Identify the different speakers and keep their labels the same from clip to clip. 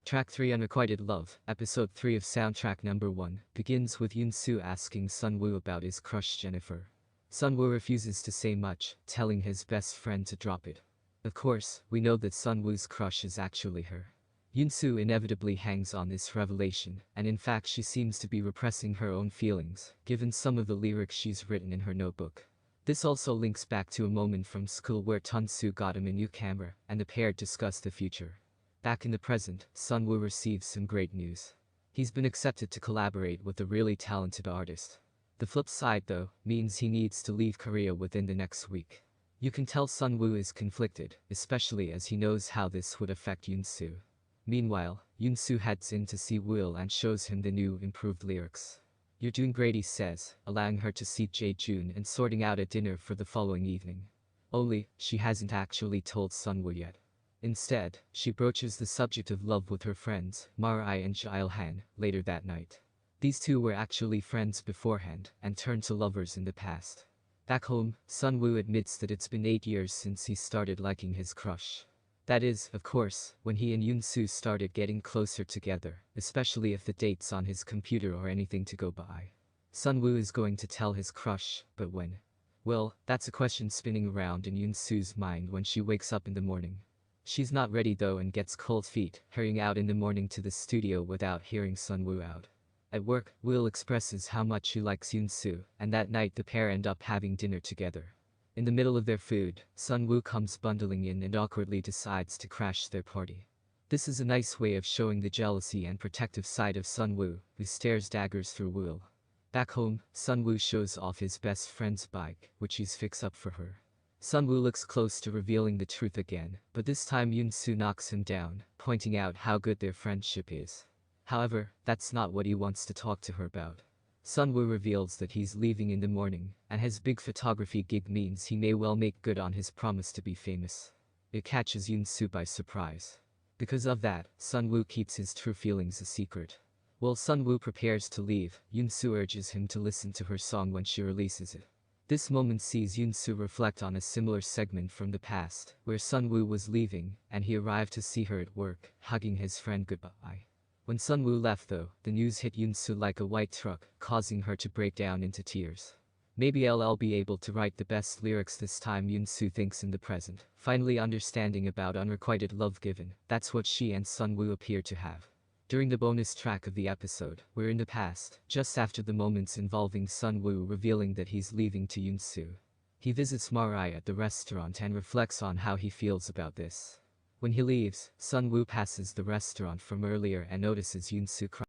Speaker 1: Track 3 Unrequited Love, Episode 3 of Soundtrack Number 1, begins with Yoon-soo asking Sunwoo about his crush Jennifer. Sunwoo refuses to say much, telling his best friend to drop it. Of course, we know that Sunwoo's crush is actually her. Yoon-soo inevitably hangs on this revelation, and in fact she seems to be repressing her own feelings, given some of the lyrics she's written in her notebook. This also links back to a moment from school where Tun-soo got him a new camera, and the pair discussed the future. Back in the present, Sunwoo receives some great news. He's been accepted to collaborate with a really talented artist. The flip side, though, means he needs to leave Korea within the next week. You can tell Sunwoo is conflicted, especially as he knows how this would affect Yoon-soo. Meanwhile, Yoon-soo heads in to see Will and shows him the new, improved lyrics. "You're doing great," he says, allowing her to see Jae-jun and sorting out a dinner for the following evening. Only, she hasn't actually told Sunwoo yet. Instead, she broaches the subject of love with her friends, Mara-I and Jail-han, later that night. These two were actually friends beforehand, and turned to lovers in the past. Back home, Sunwoo admits that it's been 8 years since he started liking his crush. That is, of course, when he and Yoon-soo started getting closer together, especially if the date's on his computer or anything to go by. Sunwoo is going to tell his crush, but when? Well, that's a question spinning around in Yoon-soo's mind when she wakes up in the morning. She's not ready though and gets cold feet, hurrying out in the morning to the studio without hearing Sunwoo out. At work, Will expresses how much he likes Yoon-soo, and that night the pair end up having dinner together. In the middle of their food, Sunwoo comes bundling in and awkwardly decides to crash their party. This is a nice way of showing the jealousy and protective side of Sunwoo, who stares daggers through Will. Back home, Sunwoo shows off his best friend's bike, which he's fixed up for her. Sunwoo looks close to revealing the truth again, but this time Yoon-soo knocks him down, pointing out how good their friendship is. However, that's not what he wants to talk to her about. Sunwoo reveals that he's leaving in the morning, and his big photography gig means he may well make good on his promise to be famous. It catches Yoon-soo by surprise. Because of that, Sunwoo keeps his true feelings a secret. While Sunwoo prepares to leave, Yoon-soo urges him to listen to her song when she releases it. This moment sees Yoon-soo reflect on a similar segment from the past, where Sunwoo was leaving, and he arrived to see her at work, hugging his friend goodbye. When Sunwoo left though, the news hit Yoon-soo like a white truck, causing her to break down into tears. Maybe I'll be able to write the best lyrics this time, Yoon-soo thinks in the present, finally understanding about unrequited love given that's what she and Sunwoo appear to have. During the bonus track of the episode, we're in the past, just after the moments involving Sunwoo revealing that he's leaving to Yoon-soo. He visits Mara-I at the restaurant and reflects on how he feels about this. When he leaves, Sunwoo passes the restaurant from earlier and notices Yoon-soo crying.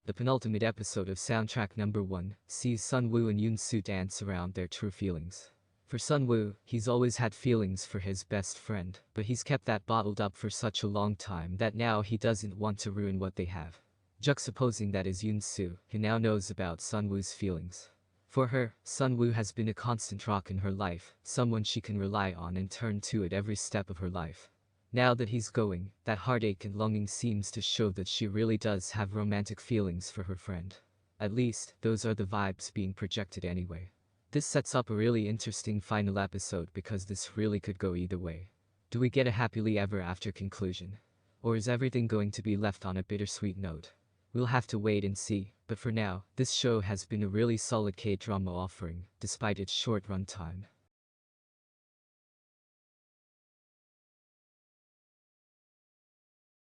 Speaker 1: The penultimate episode of Soundtrack Number 1 sees Sunwoo and Yoon-soo dance around their true feelings. For Sunwoo, he's always had feelings for his best friend, but he's kept that bottled up for such a long time that now he doesn't want to ruin what they have. Juxtaposing that is Yoon-soo, who now knows about Sunwoo's feelings. For her, Sunwoo has been a constant rock in her life, someone she can rely on and turn to at every step of her life. Now that he's going, that heartache and longing seems to show that she really does have romantic feelings for her friend. At least, those are the vibes being projected anyway. This sets up a really interesting final episode because this really could go either way. Do we get a happily ever after conclusion? Or is everything going to be left on a bittersweet note? We'll have to wait and see, but for now, this show has been a really solid K-drama offering, despite its short runtime.